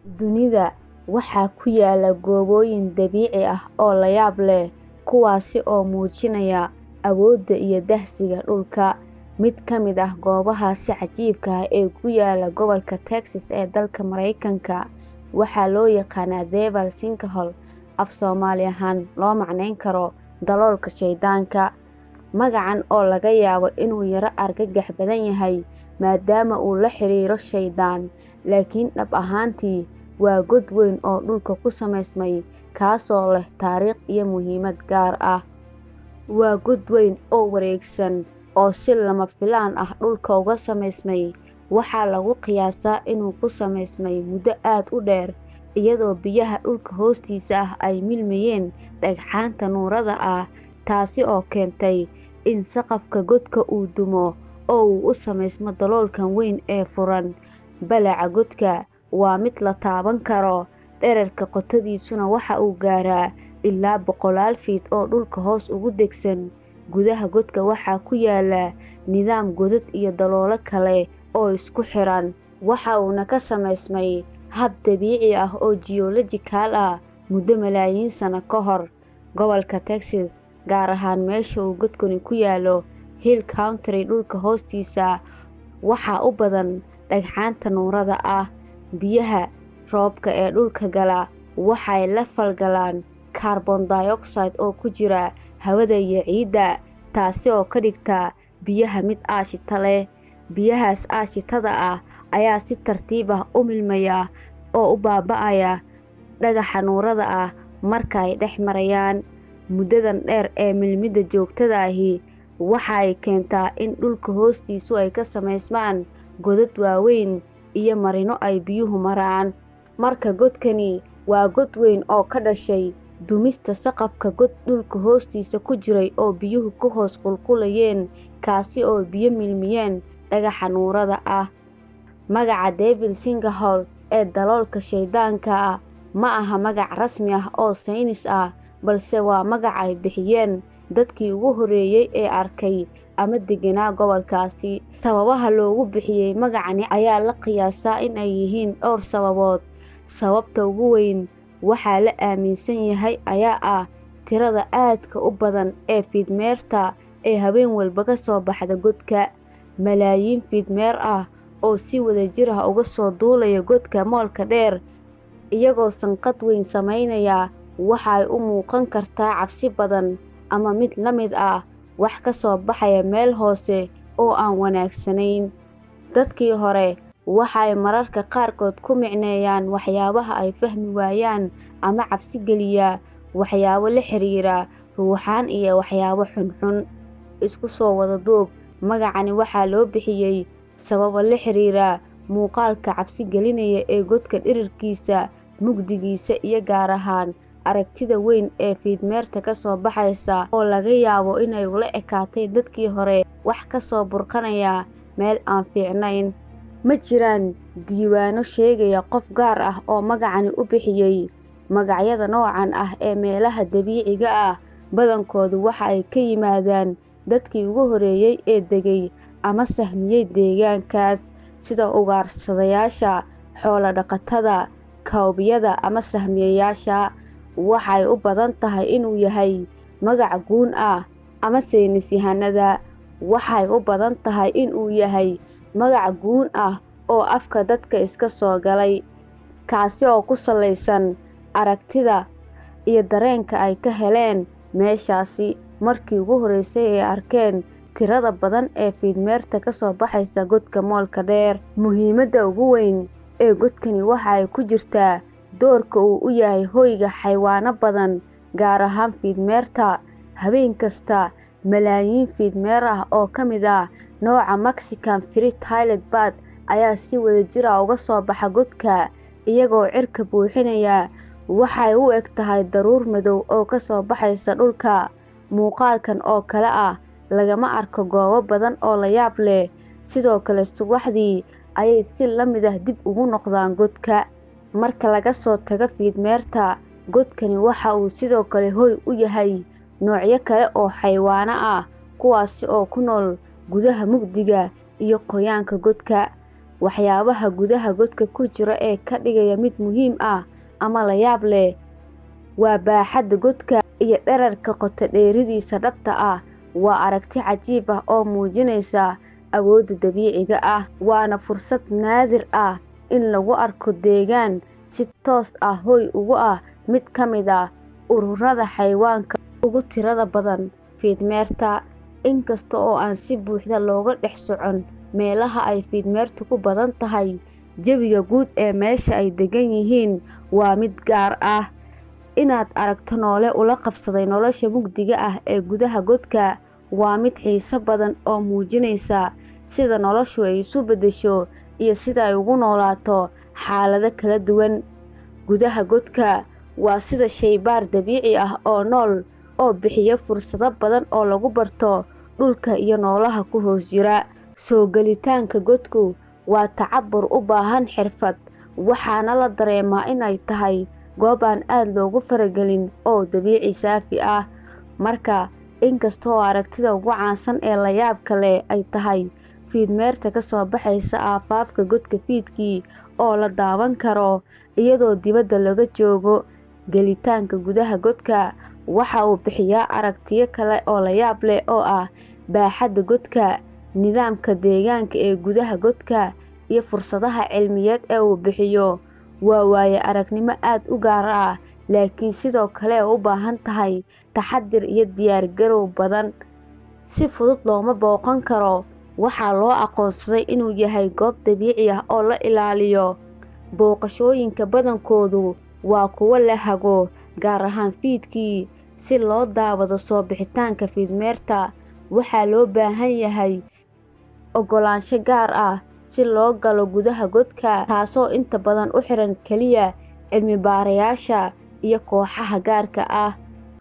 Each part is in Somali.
Dunida waxaa ku yaala goobooyin dabiici ah oo la yaab leh, kuwaasi oo muujinaya awoodda iyo daahsiga dhulka. Mid ka mid ah goobahaasi cajiibka ah ee ku yaala gobolka Texas ee dalka Mareykanka waxaa loo yaqaanaa Devil Sinkhole, af Soomaali ahaan loo macneyn karo daloolka shaydaanka. Magacan oo laga yaabo inuu yara argagax badan yahay maadaama uu la xiriiro shaydaan, laakiin dhab ahaantii waa god weyn oo dhulka ku samaysmay, kaasoo leh taariikh iyo muhiimad gaar ah. Waa god weyn oo wareegsan oo si lama filaan ah dhulka uga samaysmay. Waxaa lagu qiyaasaa inuu ku samaysmay muddo aad u dheer, iyadoo biyaha dhulka hoostiisa ah ay milmayeen dhagxaanta nuurada ah, taasi oo keentay in saqafka godka uu dumo oo uu u samaysmo daloolkan weyn ee furan. Ballaca godka waa mid la taaban karo, dhererka qotadiisuna waxa uu gaaraa ilaa 100 feet oo dhulka hoos ugu degsan. Gudaha godka waxaa ku yaala nidaam godad iyo daloolo kale oo isku xiran, waxa uuna ka samaysmay hab dabiici ah oo geological ah muddo malaayiin sano ka hor. Gobolka Texas, gaar ahaan meesha uu godkani ku yaalo, Hill Country, dhulka hoostiisa waxaa u badan dhagxaanta nuurada ah. Biyaha roobka ee dhulka gala waxay la falgalaan carbon dioxide oo ku jira hawada iyo ciidda, taasi oo ka dhigta biyaha mid aashito leh. Biyahaas aashitada ah ayaa si tartiib ah u milmaya oo u baaba'aya dhagaxa nuurada ah marka ay dhex marayaan. Muddadan dheer ee milmidda joogtada ahi waxay keentaa in dhulka hoostiisu ay ka samaysmaan godad waaweyn iyo marino ay biyuhu maraan. Marka godkani waa god weyn oo ka dhashay dumista saqafka god dhulka hoostiisa ku jiray oo biyuhu ku hoos qulqulayeen, kaasi oo biyo milmiyeen dhagaxa nuurada ah. Magaca Devil Sinkhole ee daloolka shaydaanka ma aha magac rasmi ah oo saynis ah, balse waa magac ay bixiyeen dadkii ugu horreeyay ee arkay ama deganaa gobolkaasi. Sababaha loogu bixiyay magacani ayaa la qiyaasaa in ay yihiin dhowr sababood. Sababta ugu weyn waxaa la aaminsan yahay ayaa ah tirada aadka u badan ee fiidmeerta ee habeen walba ka soo baxda godka. Malaayiin fiidmeer ah oo si wadajir ah uga soo duulaya godka moolka dheer, iyagoo sanqadh weyn samaynaya, waxay u muuqan kartaa cabsi badan ama mid la mid ah wax ka soo baxaya meel hoose oo aan wanaagsanayn. Dadkii hore waxay mararka qaarkood ku micneeyaan waxyaabaha ay fahmi waayaan ama cabsi geliya waxyaabo la xiriira ruuxaan iyo waxyaabo xunxun. Isku soo wada duub, magacani waxaa loo bixiyay sababo la xiriira muuqaalka cabsi gelinaya ee godka, dhirirkiisa, mugdigiisa iyo gaar ahaan aragtida weyn ee fiidmeerta ka soo baxaysa oo laga yaabo inay ula ekaatay dadkii hore wax ka soo burqanaya meel aan fiicnayn. Ma jiraan diiwaanno sheegaya qof gaar ah oo magacani u bixiyay. Magacyada noocan ah ee meelaha dabiiciga ah badankoodu waxa ay ka yimaadaan dadkii ugu horreeyay ee degay ama sahmiyay deegaankaas, sida ugaarsadayaasha, xoolo dhaqatada, kawbiyada ama sahmiyeyaasha. Waxay u badan tahay inuu yahay magac guun ah ama saynis yahanada. Waxay u badan tahay inuu yahay magac guun ah oo afka dadka iska soo galay, kaasi oo ku salaysan aragtida iyo dareenka ay ka heleen meeshaasi markii ugu horreysay ay arkeen tirada badan ee fiidmeerta ka soo baxaysa godka moolka dheer. Muhiimadda ugu weyn ee godkani waxa ay ku jirtaa doorka uu u yahay hoyga xayawaano badan, gaar ahaan fiidmeerta. Habeen kasta malaayiin fiidmeer ah oo ka mid ah nooca Mexican Free-tailed Bat ayaa si wadajir ah uga soo baxa godka, iyagoo cirka buuxinaya. Waxay u eg tahay daruur madow oo ka soo baxaysa dhulka. Muuqaalkan oo kale ah lagama arko goobo badan oo la yaab leh. Sidoo kale subaxdii ayay si la mid ah dib ugu noqdaan godka. Marka laga soo tago fiidmeerta, godkani waxa uu sidoo kale hoy u yahay noocyo kale oo xayawaano ah, kuwaasi oo ku nool gudaha mugdiga iyo qoyaanka godka. Waxyaabaha gudaha godka ku jira ee ka dhigaya mid muhiim ah ama la yaab leh waa baaxadda godka iyo dhererka qoto dheeridiisa dhabta ah. Waa aragti cajiib ah oo muujinaysa awoodda dabiiciga ah, waana fursad naadir ah in lagu arko deegaan si toos ah hoy ugu ah mid ka mid ah ururada xayawaanka ugu tirada badan fiidmeerta. Inkasta oo aan si buuxda looga dhex socon meelaha ay fiidmeertu ku badan tahay, jawiga guud ee meesha ay degan yihiin waa mid gaar ah. Inaad aragto noole ula qabsaday nolosha mugdiga ah ee gudaha godka waa mid xiiso badan oo muujinaysa sida noloshu ay isu beddesho iyo sida ay ugu noolaato xaalado kala duwan. Gudaha godka waa sida shaybaar dabiici ah oo nool oo bixiya fursado badan oo lagu barto dhulka iyo noolaha ku hoos jira. Soo gelitaanka godku waa tacabur u baahan xirfad, waxaana la dareemaa inay tahay goob aan aad loogu faragelin oo dabiici saafi ah. Marka inkastoo aragtida ugu caansan ee la yaabka leh ay tahay fiidmeerta ka soo baxaysa aafaafka godka fiidkii oo la daawan karo iyadoo dibadda laga joogo, gelitaanka gudaha godka waxa uu bixiyaa aragtiyo kale oo la yaab leh oo ah baaxadda godka, nidaamka deegaanka ee gudaha godka, iyo fursadaha cilmiyeed ee uu bixiyo. Waa waayo-aragnimo aad u gaar ah, laakiin sidoo kale u baahan tahay taxaddar iyo diyaar garow badan. Si fudud looma booqan karo, waxaa loo aqoonsaday inuu yahay goob dabiici ah oo la ilaaliyo. Booqashooyinka badankoodu waa kuwo la hago, gaar ahaan fiidkii. Si loo daawado soo bixitaanka fiidmeerta, waxaa loo baahan yahay oggolaansho gaar ah si loo galo gudaha godka, taasoo inta badan u xiran kaliya cilmi-baarayaasha iyo kooxaha gaarka ah.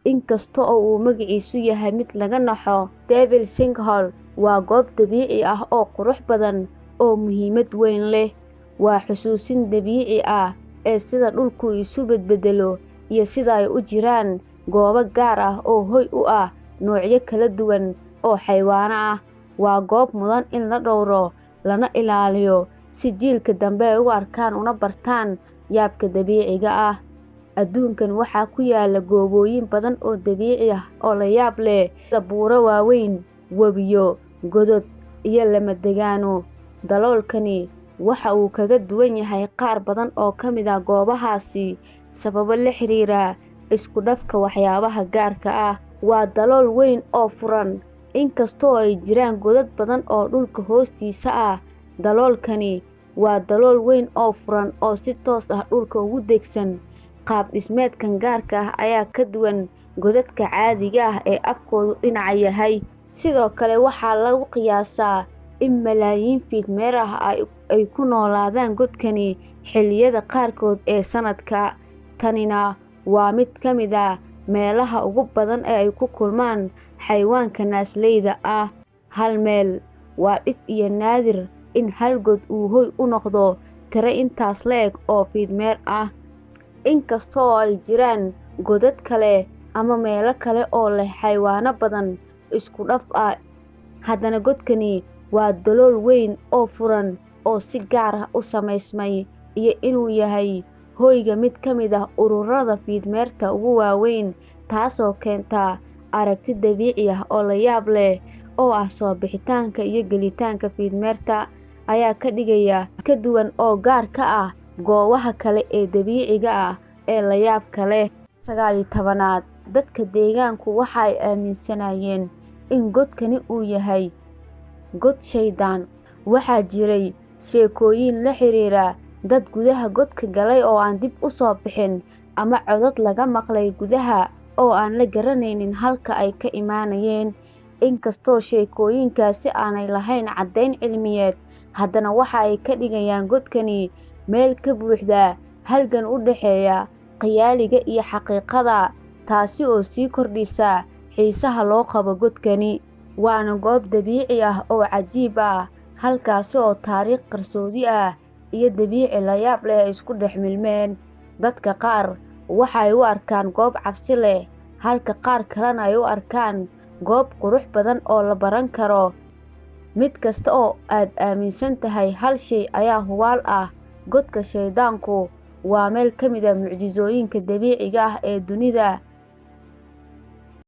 Inkasta oo uu magaciisu yahay mid laga naxo, Devil's Sinkhole waa goob dabiici ah oo qurux badan oo muhiimad weyn leh. Waa xusuusin dabiici ah ee sida dhulku isu bedbeddelo iyo sida ay u jiraan goobo gaar ah oo hoy u ah noocyo kala duwan oo xayawaanno ah. Waa goob mudan in la dhowro lana ilaaliyo si jiilka dambe ay u arkaan una bartaan yaabka dabiiciga ah. Adduunkan waxaa ku yaalla goobooyin badan oo dabiici ah oo la yaab leh, sida buuro waaweyn, webiyo, godad iyo lama-degaanno. Daloolkani waxa uu kaga duwan yahay qaar badan oo ka mid ah goobahaasi sababo la xiriira isku dhafka waxyaabaha gaarka ah. Waa dalool weyn oo furan, inkastoo ay jiraan godad badan oo dhulka hoostiisa ah. Daloolkani waa dalool weyn oo furan oo si toos ah dhulka ugu degsan. Qaab dhismeedkan gaarka ah ayaa ka duwan godadka caadiga ah ee afkoodu dhinaca yahay. Sidoo kale waxaa lagu qiyaasaa in malaayiin fiidmeer ah ay ku noolaadaan godkani xilliyada qaarkood ee sanadka. Tanina waa mid ka mid ah meelaha ugu badan ee ay ku kulmaan xayawaanka naasleyda ah. Hal meel waa dhif iyo naadir in hal god uu hoy u noqdo tiro intaas le'eg oo fiidmeer ah. Inkasta oo ay jiraan godad kale ama meelo kale oo leh xayawaanno badan isku dhaf ah, haddana godkani waa dalool weyn oo furan oo si gaar ah u samaysmay, iyo inuu yahay hoyga mid ka mid ah ururada fiidmeerta ugu waaweyn, taasoo keenta aragti dabiici ah oo la yaab leh oo ah soo bixitaanka iyo gelitaanka fiidmeerta ayaa ka dhigaya ka duwan oo gaar ka ah goobaha kale ee dabiiciga ah ee la yaabka leh. 19aad, dadka deegaanku waxa ay aaminsanaayeen in godkani uu yahay god shaydaan. Waxaa jiray sheekooyin la xiriira dad gudaha godka galay oo aan dib u soo bixin, ama codad laga maqlay gudaha oo aan la garanaynin halka ay ka imaanayeen. Inkastoo sheekooyinkaasi aanay lahayn caddayn cilmiyeed, haddana waxa ay ka dhigayaan godkani meel ka buuxda halgan u dhexeeya khiyaaliga iyo xaqiiqada, taasi oo sii kordhisa xiisaha loo qabo godkani. Waana goob dabiici ah oo cajiib ah, halkaasi oo taariikh qarsoodi ah iyo dabiici la yaab leh ay isku dhex milmeen. Dadka qaar waxay u arkaan goob cabsi leh, halka qaar kalena ay u arkaan goob qurux badan oo la baran karo. mid kasta oo aad aaminsan tahay hal shay ayaa hubaal ah. Godka shaydaanku waa meel ka mid ah mucjisooyinka dabiiciga ah ee dunida,